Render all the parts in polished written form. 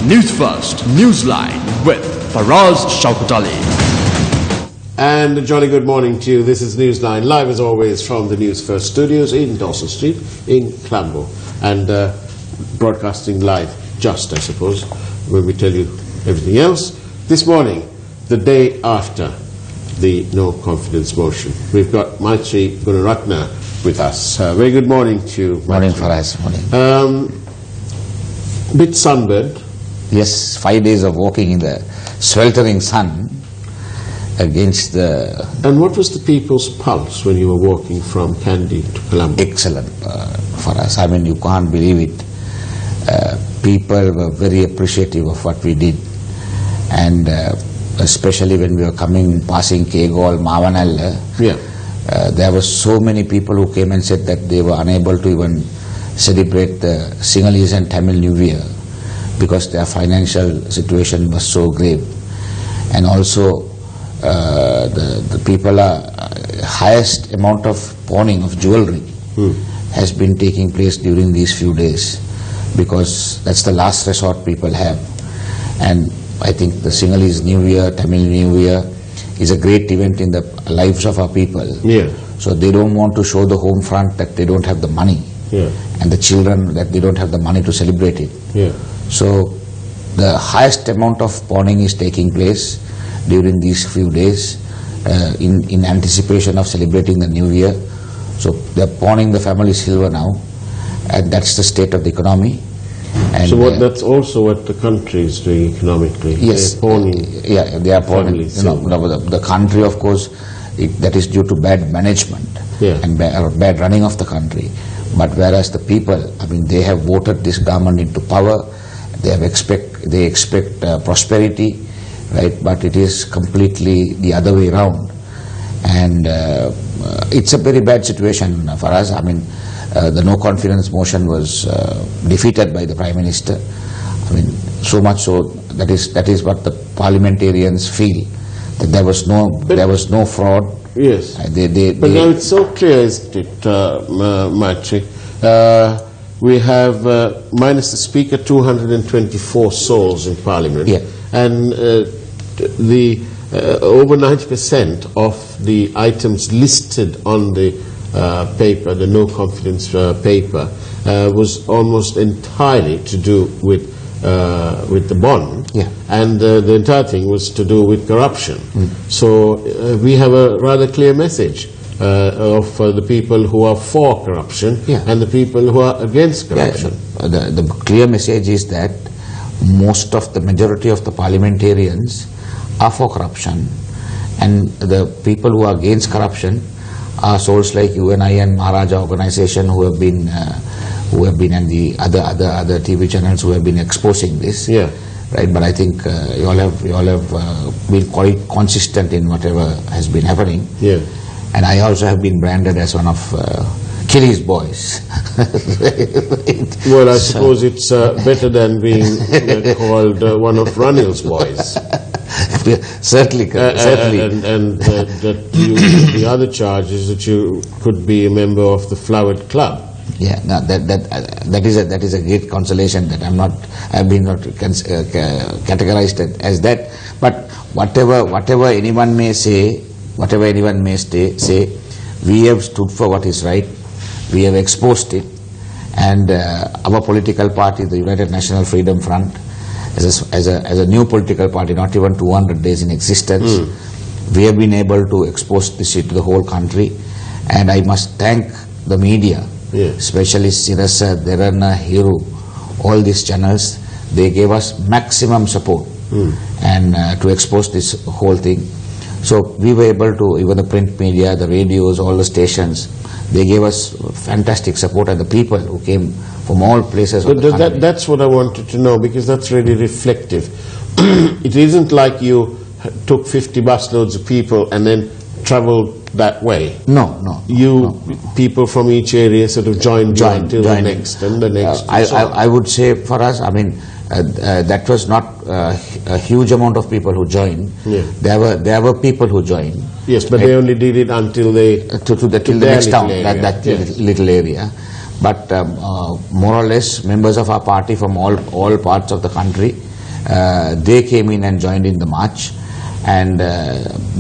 Newsfirst, Newsline with Faraz, Shauketaly. And a jolly good morning to you. This is Newsline, live as always from the Newsfirst studios in Dawson Street in Clambo. And broadcasting live just, I suppose, when we tell you everything else. This morning, the day after the no confidence motion, we've got Maitri Gunaratna with us. Very good morning to you, Maitri. Morning, Faraz. Morning. Bit sunburned. Yes, 5 days of walking in the sweltering sun against the... And what was the people's pulse when you were walking from Kandy to Colombo? Excellent, Faraz. I mean, you can't believe it. People were very appreciative of what we did. And especially when we were passing Kegol, Mavanal, there were so many people who came and said that they were unable to even celebrate the Sinhalese and Tamil New Year because their financial situation was so grave. And also the people highest amount of pawning of jewelry has been taking place during these few days because that's the last resort people have. And I think the Sinhalese New Year, Tamil New Year is a great event in the lives of our people. So they don't want to show the home front that they don't have the money. And the children that they don't have the money to celebrate it. So the highest amount of pawning is taking place during these few days in anticipation of celebrating the New Year. So they're pawning the family silver now, and that's the state of the economy. And so that's also what the country is doing economically. Yes, they're pawning. Yeah, they are pawning. The country, of course, that is due to bad management and bad running of the country. But whereas the people, I mean, they have voted this government into power, they expect prosperity, right? But it is completely the other way around, and it's a very bad situation for us. I mean, the no confidence motion was defeated by the Prime Minister. I mean, so much so that is what the parliamentarians feel, that there was no fraud. Yes, but now it's so clear, isn't it, Maitri? We have, minus the Speaker, 224 souls in Parliament, and the over 90% of the items listed on the paper, the no confidence paper, was almost entirely to do with the bond, and the entire thing was to do with corruption. So we have a rather clear message of the people who are for corruption and the people who are against corruption. The clear message is that the majority of the parliamentarians are for corruption, and the people who are against corruption are souls like you and I and Maharaja organization who have been and the other TV channels who have been exposing this. Right, but I think you all have been quite consistent in whatever has been happening. And I also have been branded as one of Kelly's boys. Well, I suppose it's better than being called one of Ranil's boys. Certainly. And the other charge is that you could be a member of the Flowered Club. Yeah, no, that is a great consolation that I've been not categorized as that. But whatever anyone may say, we have stood for what is right. We have exposed it, and our political party, the United National Freedom Front, as a new political party, not even 200 days in existence, we have been able to expose this to the whole country, and I must thank the media. Especially Sirasa, Derana, Hiru, all these channels, they gave us maximum support and to expose this whole thing. So we were able to, even the print media, the radios, all the stations, they gave us fantastic support, and the people who came from all places of the country. That's what I wanted to know, because that's really reflective. It isn't like you took 50 busloads of people and then traveled that way. No. People from each area sort of joined until the next and the next. I would say for us, I mean, that was not a huge amount of people who joined. There were people who joined. Yes, but they only did it until they to the next town, that little area. But more or less, members of our party from all parts of the country They came in and joined in the march, and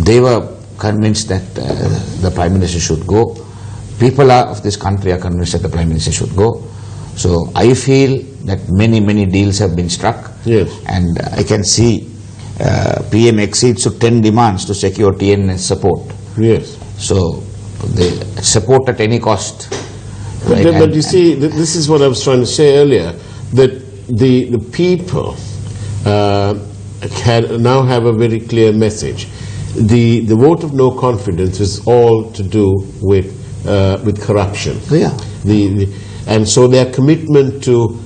they were convinced that the Prime Minister should go. People of this country are convinced that the Prime Minister should go. So I feel that many deals have been struck. Yes. And I can see PM exceeds to 10 demands to secure TNS support. Yes. So they support at any cost. But, right? but you see, this is what I was trying to say earlier, that the people now have a very clear message. The vote of no confidence is all to do with corruption. Yeah. And so their commitment to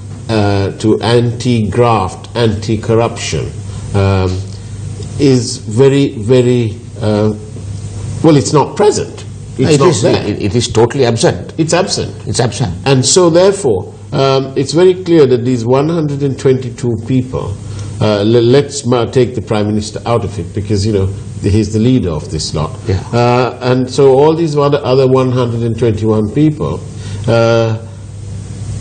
anti-graft, anti-corruption is very well, it's not present. It's not there. It is totally absent. It's absent. It's absent. And so therefore, it's very clear that these 122 people, let's take the Prime Minister out of it, because, you know, he's the leader of this lot. Yeah. And so all these other 121 people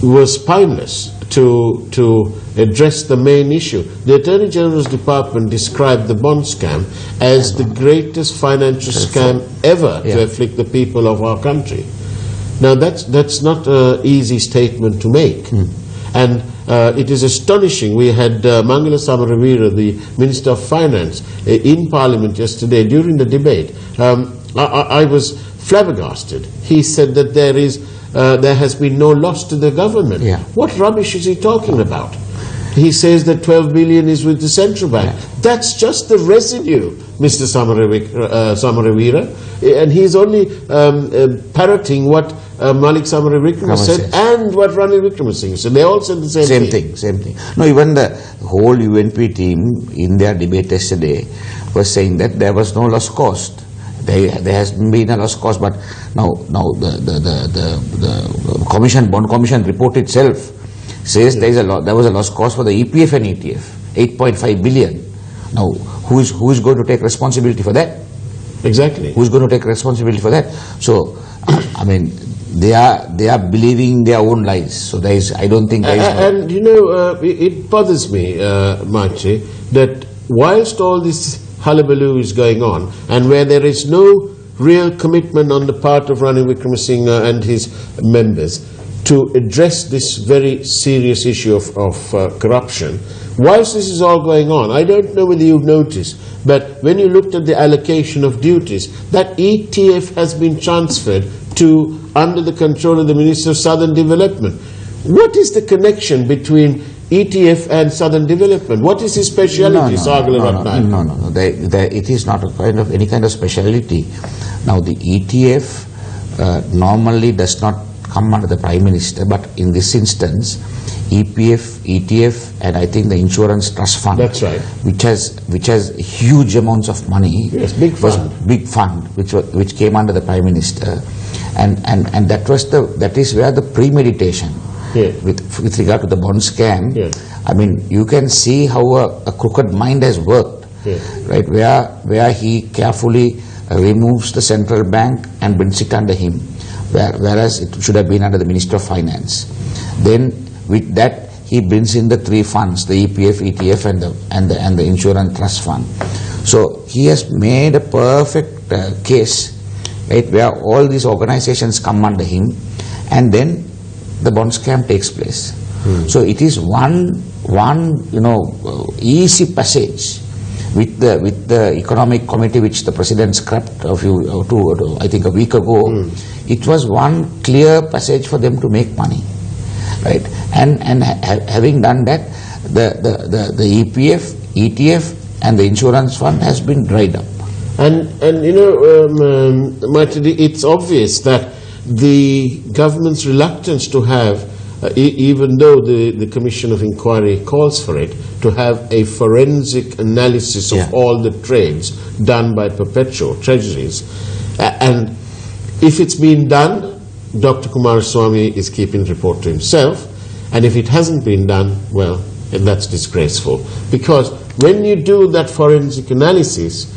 were spineless to address the main issue. The Attorney General's Department described the bond scam as the greatest financial scam ever to afflict the people of our country. Now that's not an easy statement to make. And it is astonishing. We had Mangala Samaravira, the Minister of Finance, in Parliament yesterday during the debate. I was flabbergasted. He said that there has been no loss to the government. Yeah. What rubbish is he talking about? He says that 12 billion is with the central bank. Yeah. That's just the residue, Mr. Samaravira. And he's only parroting what Malik Samaravira said and what Ranil Wickremesinghe said. They all said the same thing. Same thing. No, even the whole UNP team in their debate yesterday was saying that there was no lost cost. There has been a lost cost, but now the commission, bond commission report itself says there was a lost cost for the EPF and ETF, 8.5 billion. Now, who is going to take responsibility for that? Exactly. Who's going to take responsibility for that? So, I mean, they are believing their own lies. So I don't think there is. And you know, it bothers me, Machi, that whilst all this hullabaloo is going on, and where there is no real commitment on the part of Ranil Wickremesinghe and his members to address this very serious issue of corruption, whilst this is all going on, I don't know whether you've noticed, but when you looked at the allocation of duties, that ETF has been transferred to under the control of the Minister of Southern Development. What is the connection between ETF and Southern Development? What is his speciality, Sagala Ratnayake? No. It is not any kind of speciality. Now, the ETF normally does not come under the Prime Minister, but in this instance, EPF, ETF, and I think the Insurance Trust Fund. That's right. Which has huge amounts of money. Yes, big fund. Big fund, which came under the Prime Minister, and that is where the premeditation. Yeah. With regard to the bond scam, yeah. I mean, you can see how a crooked mind has worked, right? Where he carefully removes the central bank and brings it under him, whereas it should have been under the Minister of Finance. Then with that, he brings in the three funds: the EPF, ETF, and the Insurance Trust Fund. So he has made a perfect case, right, where all these organizations come under him, and then the bond scam takes place. So it is one easy passage with the economic committee which the president scrapped a week ago. It was one clear passage for them to make money, right? And having done that, the EPF, ETF, and the insurance fund has been dried up. And you know, it's obvious that the government's reluctance to have, even though the Commission of Inquiry calls for it, to have a forensic analysis of all the trades done by perpetual treasuries. And if it's been done, Dr. Kumaraswamy is keeping the report to himself. And if it hasn't been done, well, that's disgraceful. Because when you do that forensic analysis,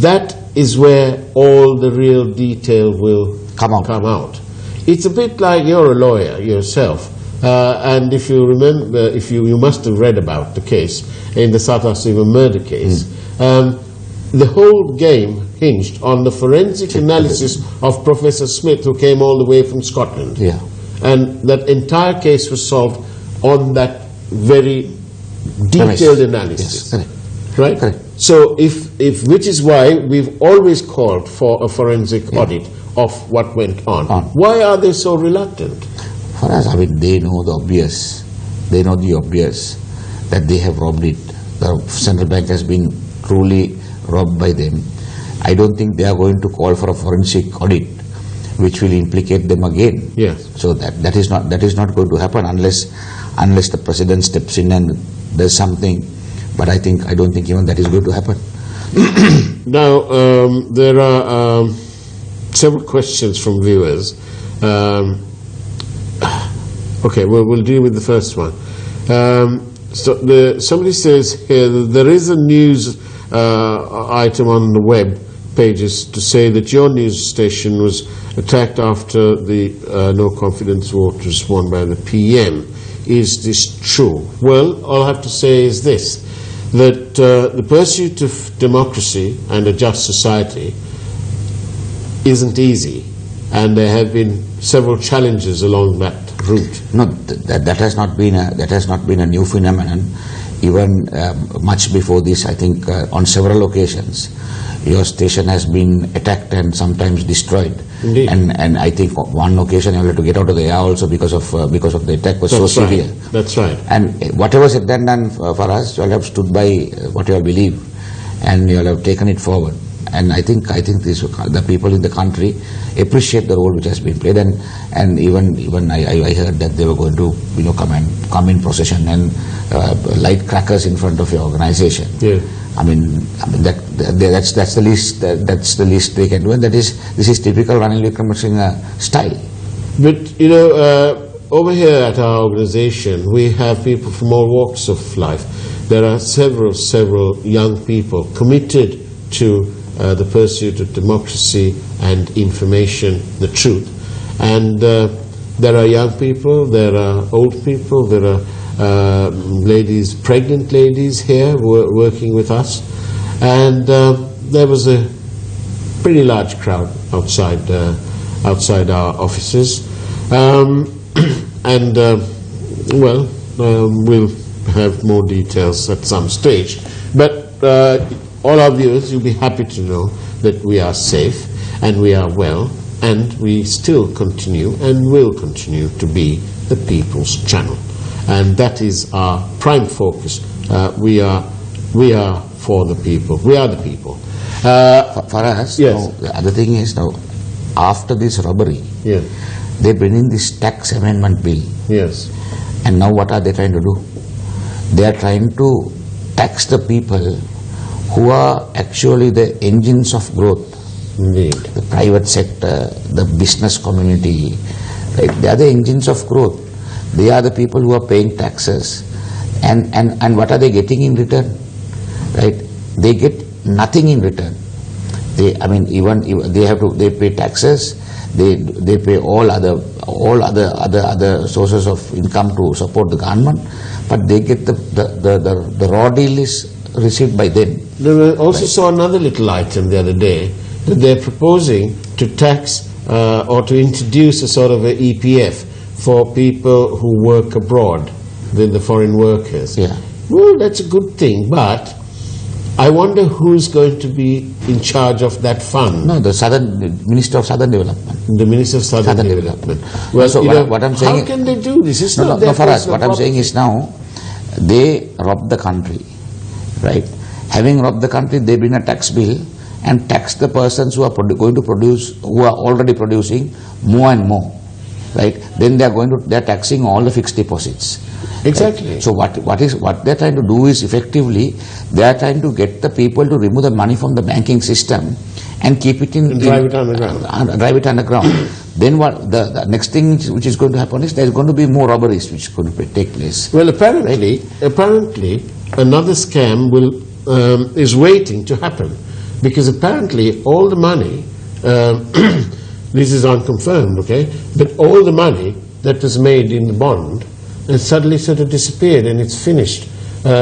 that is where all the real detail will come out. It's a bit like you're a lawyer yourself. And if you remember, you must have read about the case in the South African murder case. The whole game hinged on the forensic analysis of Professor Smith, who came all the way from Scotland. Yeah. And that entire case was solved on that very detailed analysis. Yes, correct. Right? Correct. So, which is why we've always called for a forensic audit of what went on. Why are they so reluctant? For us, I mean, they know the obvious. They know the obvious, that they have robbed it. The central bank has been truly robbed by them. I don't think they are going to call for a forensic audit, which will implicate them again. Yes. So that is not going to happen unless the president steps in and does something. But I don't think even that is going to happen. Now there are several questions from viewers. Okay, we'll deal with the first one. Somebody says here that there is a news item on the web pages to say that your news station was attacked after the no confidence vote was won by the PM. Is this true? Well, all I have to say is this, that the pursuit of democracy and a just society isn't easy, and there have been several challenges along that route. No, that has not been a new phenomenon. Even much before this, I think on several occasions, your station has been attacked and sometimes destroyed. Indeed. And I think one occasion you had to get out of the air also because of the attack was so severe. That's right. And whatever said and done for us, you all have stood by what you all believe, and you all have taken it forward. And I think the people in the country appreciate the role which has been played, and even I heard that they were going to come in procession and light crackers in front of your organization. Yeah. I mean that's the least they can do, and this is typical Ranil Wickremesinghe style. But over here at our organization, we have people from all walks of life. There are several young people committed to the pursuit of democracy and information, the truth. And there are young people, there are old people, there are ladies, pregnant ladies here working with us. And there was a pretty large crowd outside our offices. We'll have more details at some stage. But all our viewers, you'll be happy to know that we are safe and we are well, and we still continue and will continue to be the people's channel. And that is our prime focus. We are for the people. We are the people. For us, yes. The other thing is now, after this robbery, Yeah. they bring in this tax amendment bill. Yes. And now what are they trying to do? They are trying to tax the people who are actually the engines of growth. Indeed. The private sector, the business community, right? They are the engines of growth. They are the people who are paying taxes. And what are they getting in return? Right? They get nothing in return. They pay taxes, they pay all other sources of income to support the government, but they get the raw deal is received by them. There also saw another little item the other day, that they're proposing to tax or to introduce a sort of a EPF for people who work abroad, the foreign workers. Yeah. Well, that's a good thing, but I wonder who's going to be in charge of that fund. No, the Minister of Southern Development. The Minister of Southern Development. Well, so what I'm saying, how can they do this? It's not for us. What I'm saying is now, they rob the country, right? Having robbed the country, they bring a tax bill and tax the persons who are going to produce, who are already producing more and more, right? Then they're taxing all the fixed deposits. Exactly. Right? So what they're trying to do is, effectively, they are trying to get the people to remove the money from the banking system and keep it in... drive it underground. Drive it underground. Then what the next thing which is going to happen is there's going to be more robberies which is going to take place. Well, apparently another scam is waiting to happen, because apparently all the money, this is unconfirmed, okay, but all the money that was made in the bond and suddenly sort of disappeared and it's finished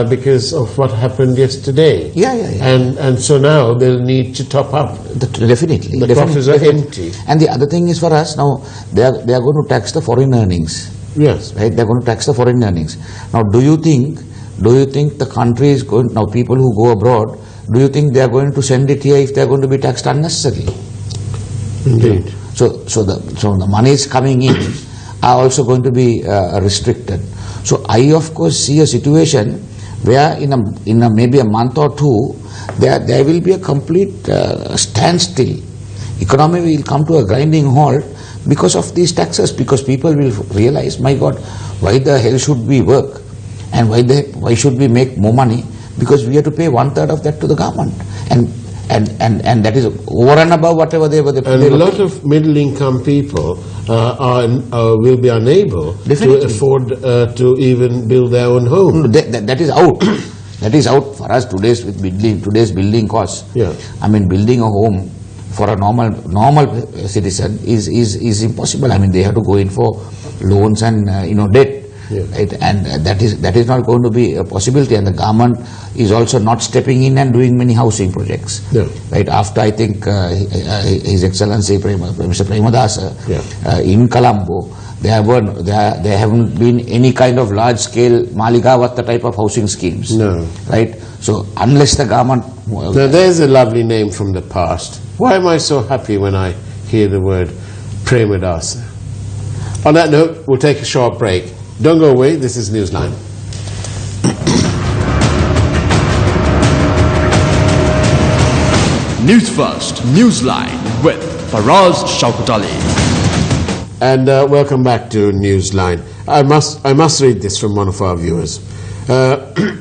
because of what happened yesterday. Yeah. And so now they'll need to top up. Definitely. The coffers are empty. And the other thing is for us now, they are going to tax the foreign earnings. Yes. Right? They're going to tax the foreign earnings. Now, do you think the country is going, now people who go abroad, do you think they are going to send it here if they are going to be taxed unnecessarily? Indeed. So the monies coming in are also going to be restricted. So I of course see a situation where in a maybe a month or two there will be a complete standstill. Economy will come to a grinding halt because of these taxes, because people will realize, my God, why the hell should we work and why should we make more money, because we have to pay 1/3 of that to the government, and that is over and above whatever they were. And a lot of middle-income people will be unable to afford to even build their own home. That is out. That is out for us today's building costs. Yeah. I mean, building a home for a normal citizen is impossible. I mean, they have to go in for loans and debt. Yeah. Right? And that is not going to be a possibility, and the government is also not stepping in and doing many housing projects. Yeah. Right? After, I think, His Excellency Mr. Premadasa in Colombo, there haven't been any kind of large-scale Maligavatta type of housing schemes. No. Right? So unless the government... Now there's a lovely name from the past. Why am I so happy when I hear the word Premadasa? On that note, we'll take a short break. Don't go away, this is Newsline. Newsfirst, Newsline with Faraz, Shauketaly. And welcome back to Newsline. I must read this from one of our viewers.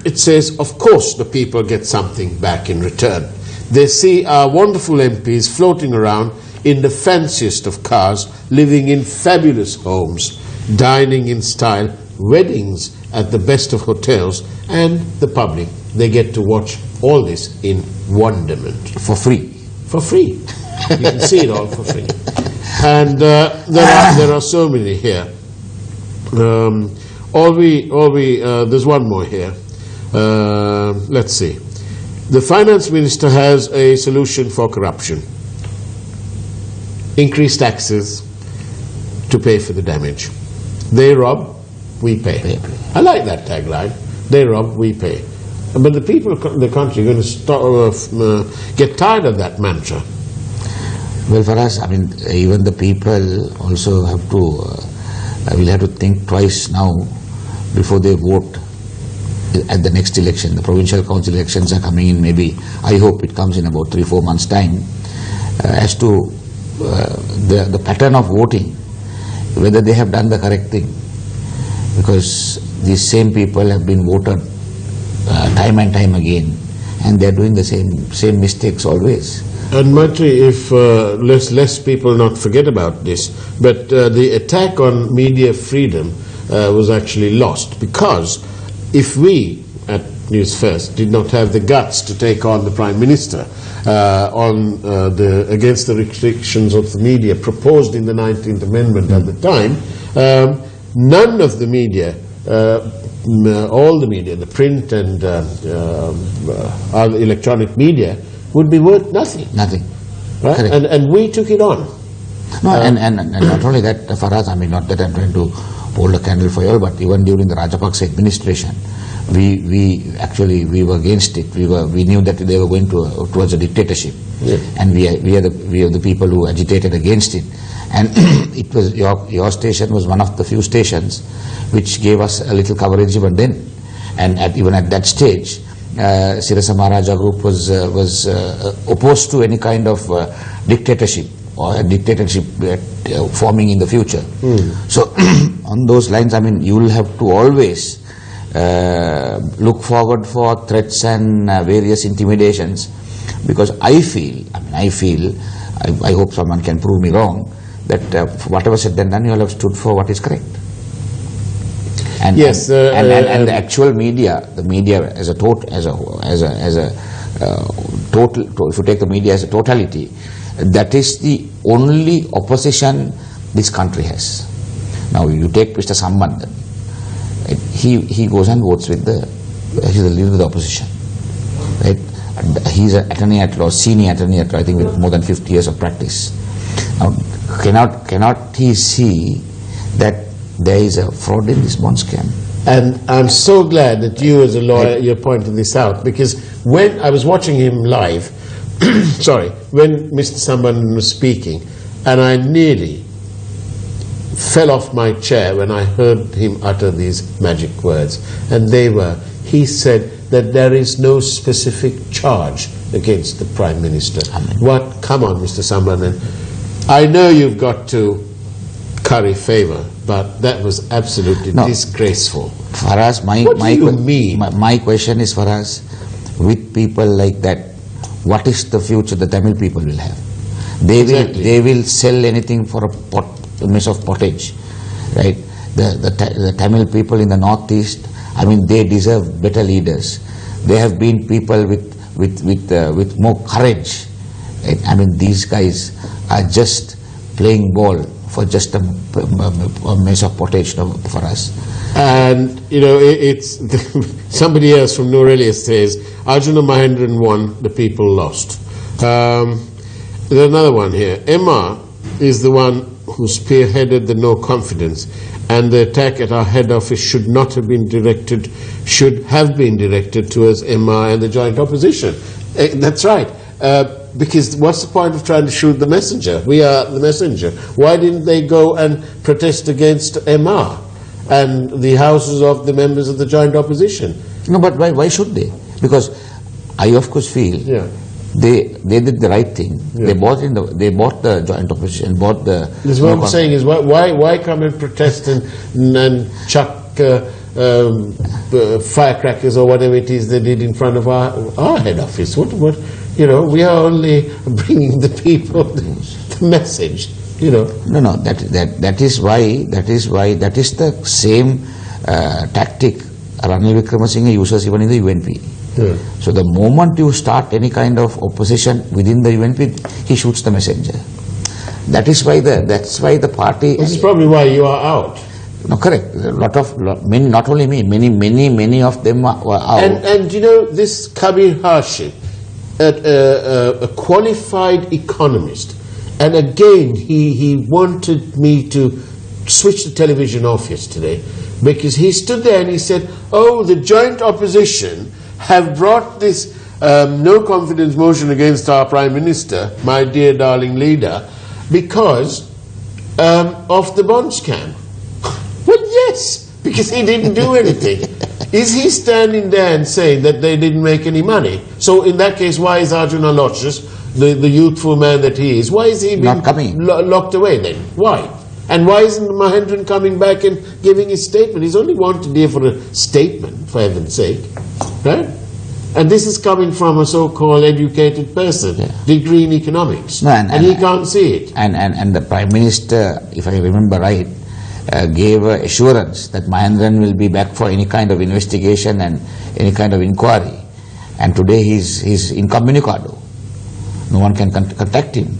It says, of course the people get something back in return. They see our wonderful MPs floating around in the fanciest of cars, living in fabulous homes, dining in style, weddings at the best of hotels, and the public, they get to watch all this in wonderment. For free. For free. You can see it all for free. And there are so many here. There's one more here. Let's see. The finance minister has a solution for corruption. Increase taxes to pay for the damage. They rob, we pay. I like that tagline. They rob, we pay. But the people in the country are going to get tired of that mantra. Well, for us, I mean, even the people also have to, will have to think twice now before they vote at the next election. The provincial council elections are coming in, maybe, I hope it comes in about 3-4 months' time, as to the pattern of voting, whether they have done the correct thing. Because these same people have been voted time and time again, and they are doing the same mistakes always. And Maitri, if less people not forget about this, but the attack on media freedom was actually lost, because if we at Newsfirst did not have the guts to take on the Prime Minister against the restrictions of the media proposed in the 19th Amendment at the time, none of the media, all the media, the print and other electronic media, would be worth nothing. Nothing. Right? And we took it on. No, and not only that, Faraz, I mean, not that I'm trying to hold a candle for you all, but even during the Rajapaksa administration, we were against it. We knew that they were going towards a dictatorship, and we are the people who agitated against it. And it was your station was one of the few stations which gave us a little coverage even then. And even at that stage, Sirasa Maharaja Group was opposed to any kind of dictatorship or a dictatorship forming in the future. So on those lines, I mean, you will have to always look forward for threats and various intimidations, because I hope someone can prove me wrong, that whatever said and done, you all have stood for what is correct. And, yes, and the actual media, as a total, if you take the media as a totality, that is the only opposition this country has. Now you take Mr. Sambandhan. he goes and votes with he's the leader of the opposition, right? And he's an attorney at law, senior attorney at law, I think with more than 50 years of practice. Now, cannot he see that there is a fraud in this bond scam? And I'm so glad that you as a lawyer, you're pointing this out, because when I was watching him live, sorry, when Mr. Samban was speaking, and I nearly fell off my chair when I heard him utter these magic words. And he said that there is no specific charge against the Prime Minister. What? Come on, Mr. Samban. I know you've got to curry favour, but that was absolutely disgraceful. Faraz, my question is, Faraz, with people like that, what is the future the Tamil people will have? They will sell anything for a mess of pottage, right? The Tamil people in the northeast, I mean, they deserve better leaders. They have been people with more courage. Right? I mean, these guys are just playing ball for just a mess of pottage for us. And, you know, it's somebody else from Norelia says, Arjuna Mahendran won, the people lost. There's another one here. MR is the one who spearheaded the no confidence, and the attack at our head office should have been directed towards MR and the joint opposition. That's right. Because what's the point of trying to shoot the messenger? We are the messenger. Why didn't they go and protest against MR and the houses of the members of the joint opposition? No, but why should they? Because I of course feel they did the right thing. Yeah. They bought the joint opposition, bought the. This is what I'm saying is why come and protest and chuck firecrackers or whatever it is they did in front of our head office? What? You know, we are only bringing the people the message. You know. No. That is the same tactic Ranil Wickremesinghe uses even in the UNP. Yeah. So the moment you start any kind of opposition within the UNP, he shoots the messenger. That's why the party. This is probably why you are out. No, correct. Many, not only me, many of them were out. And you know, this Kabir Hashim, a qualified economist, and again he wanted me to switch the television off yesterday, because he stood there and he said, oh, the joint opposition have brought this no confidence motion against our Prime Minister, my dear darling leader, because of the bond scam. Well, yes, because he didn't do anything. Is he standing there and saying that they didn't make any money? So in that case, why is Arjuna Lodges, the youthful man that he is, why is he being locked away then? Why? And why isn't Mahendran coming back and giving his statement? He's only wanted here for a statement, for heaven's sake. Right? And this is coming from a so-called educated person, degree in economics. No, and he can't see it. And the Prime Minister, if I remember right, gave assurance that Mahendran will be back for any kind of investigation and any kind of inquiry. And today he's incommunicado. No one can contact him.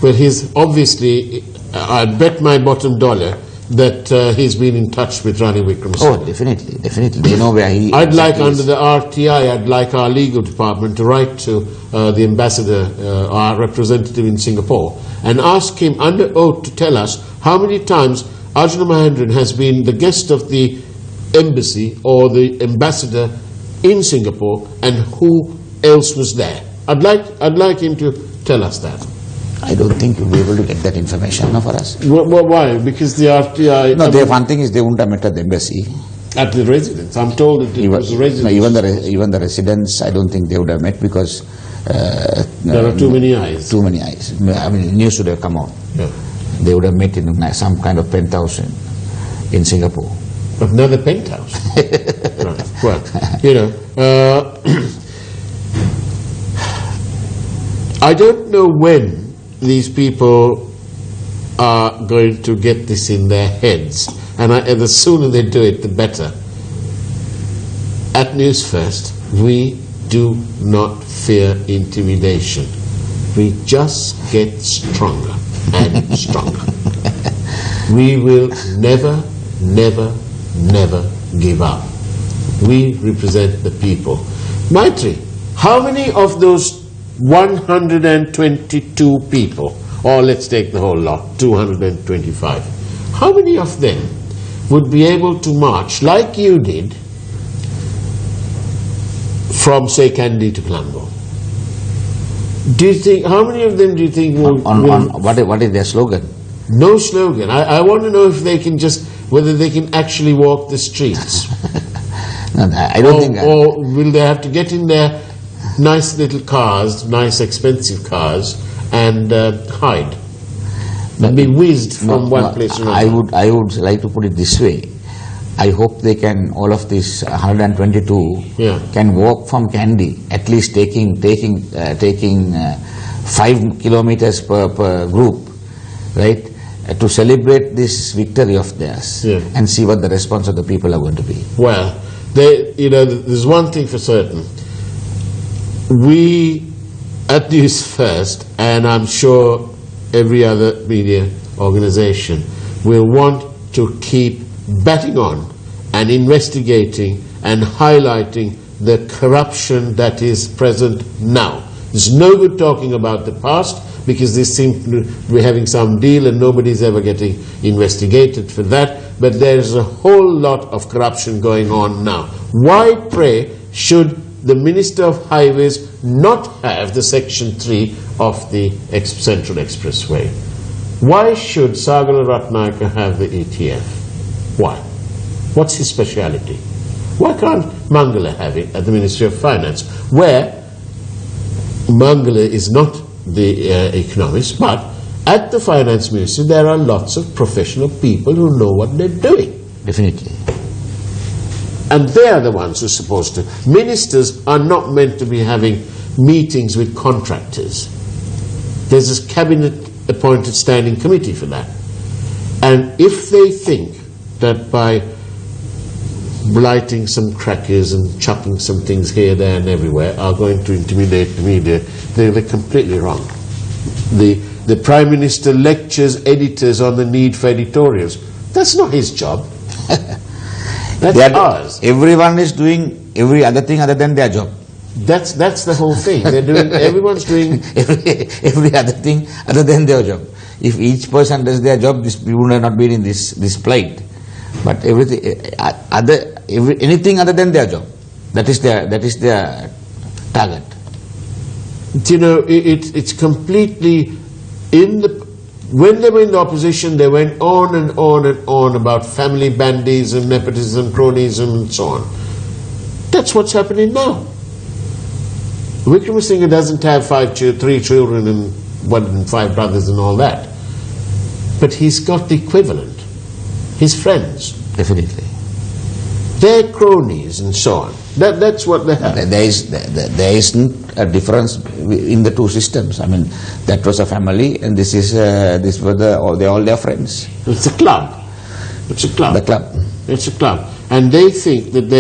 Well, he's obviously, I'd bet my bottom dollar that he's been in touch with Ranil Wickremesinghe. Oh, definitely. They know where he I'd like under the RTI, I'd like our legal department to write to the ambassador, our representative in Singapore, and ask him under oath to tell us how many times Arjuna Mahendran has been the guest of the embassy or the ambassador in Singapore, and who else was there. I'd like him to tell us that. I don't think you'll be able to get that information for us. Why? Because the RTI... No, one thing is they wouldn't have met at the embassy. At the residence. I'm told that it was the residence. No, even the residents, I don't think they would have met, because... there are too many eyes. Too many eyes. I mean, news would have come out. Yeah. They would have met in some kind of penthouse in Singapore. Another penthouse? Right. Well, you know... I don't know when these people are going to get this in their heads, and the sooner they do it, the better. At Newsfirst, we do not fear intimidation. We just get stronger and stronger. We will never, never, never, give up. We represent the people. Maitri, how many of those 122 people, or let's take the whole lot, 225, how many of them would be able to march like you did from, say, Kandy to Colombo? Do you think, how many of them do you think will... What is their slogan? No slogan. I want to know if they can just, whether they can actually walk the streets. No, I don't think... Or will they have to get in their nice little cars, nice expensive cars, and hide? And be whizzed from one place to another? I would like to put it this way. I hope they can, all of these 122 can walk from Kandy, at least taking 5 kilometers per group, right, to celebrate this victory of theirs and see what the response of the people are going to be. Well, there's one thing for certain. We at Newsfirst, and I'm sure every other media organization, will want to keep batting on and investigating and highlighting the corruption that is present now. There's no good talking about the past, because they seem to be having some deal and nobody's ever getting investigated for that, but there's a whole lot of corruption going on now. Why, pray, should the Minister of Highways not have the Section 3 of the Central Expressway? Why should Sagala Ratnayaka have the ETF? Why? What's his speciality? Why can't Mangala have it at the Ministry of Finance, where Mangala is not the economist, but at the Finance Ministry there are lots of professional people who know what they're doing. Definitely. And they are the ones who are supposed to. Ministers are not meant to be having meetings with contractors. There's a cabinet-appointed standing committee for that. And if they think that by blighting some crackers and chopping some things here, there and everywhere are going to intimidate the media, they're completely wrong. The Prime Minister lectures editors on the need for editorials. That's not his job. That's ours. Everyone is doing every other thing other than their job. That's the whole thing. They're doing. Everyone's doing every other thing other than their job. If each person does their job, we would have not been in this plight. But anything other than their job, that is their target. You know, it's completely in the. When they were in the opposition, they went on and on and on about family bandism, nepotism, cronyism, and so on. That's what's happening now. Wickramasinghe doesn't have 3 children and 5 brothers and all that. But he's got the equivalent. His friends. Definitely. They're cronies and so on. That's what they have. There isn't a difference in the two systems. I mean, that was a family, and this were they're all their friends. It's a club. It's a club. The club. It's a club. And they think that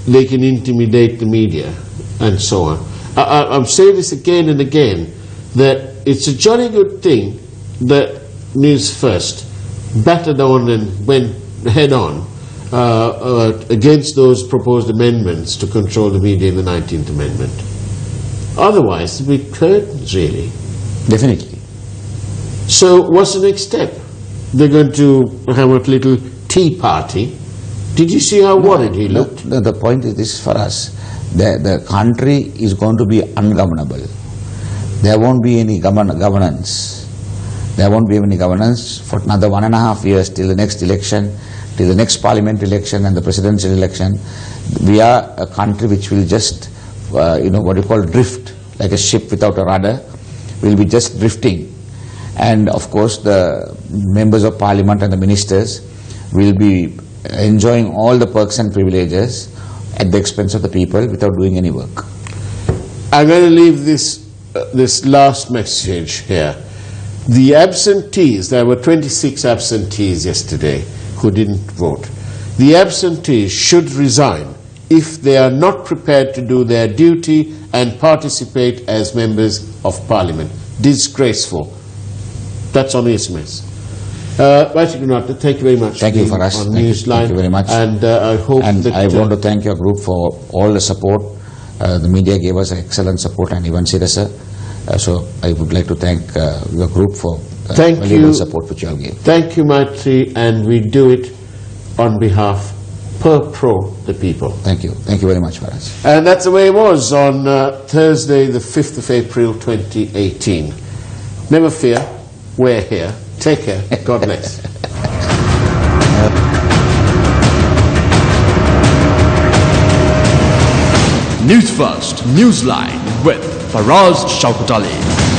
they can intimidate the media and so on. I'm saying this again and again, that it's a jolly good thing that Newsfirst battered on and went head on against those proposed amendments to control the media in the 19th Amendment. Otherwise, we curtains, really. Definitely. So, what's the next step? They're going to have a little tea party. Did you see how worried he looked? No, the point is this for us. The country is going to be ungovernable. There won't be any governance. There won't be any governance for another 1.5 years till the next election, till the next parliament election and the presidential election. We are a country which will just, what you call drift, like a ship without a rudder. We'll be just drifting. And of course the members of parliament and the ministers will be enjoying all the perks and privileges at the expense of the people without doing any work. I'm going to leave this last message here. The absentees, there were 26 absentees yesterday who didn't vote. The absentees should resign if they are not prepared to do their duty and participate as members of parliament. Disgraceful. That's on SMS. Thank you very much. Thank you, Faraz. On Newsline. Thank you very much. And I hope that... I want to thank your group for all the support. The media gave us excellent support, and even Sirasa. So I would like to thank your group for valuable support which you all gave. Thank you, Maitri, and we do it on behalf the people. Thank you. Thank you very much, Faraz. And that's the way it was on Thursday, the 5th of April, 2018. Never fear, we're here. Take care. God bless. Newsfirst, Newsline with Faraz Shauketaly.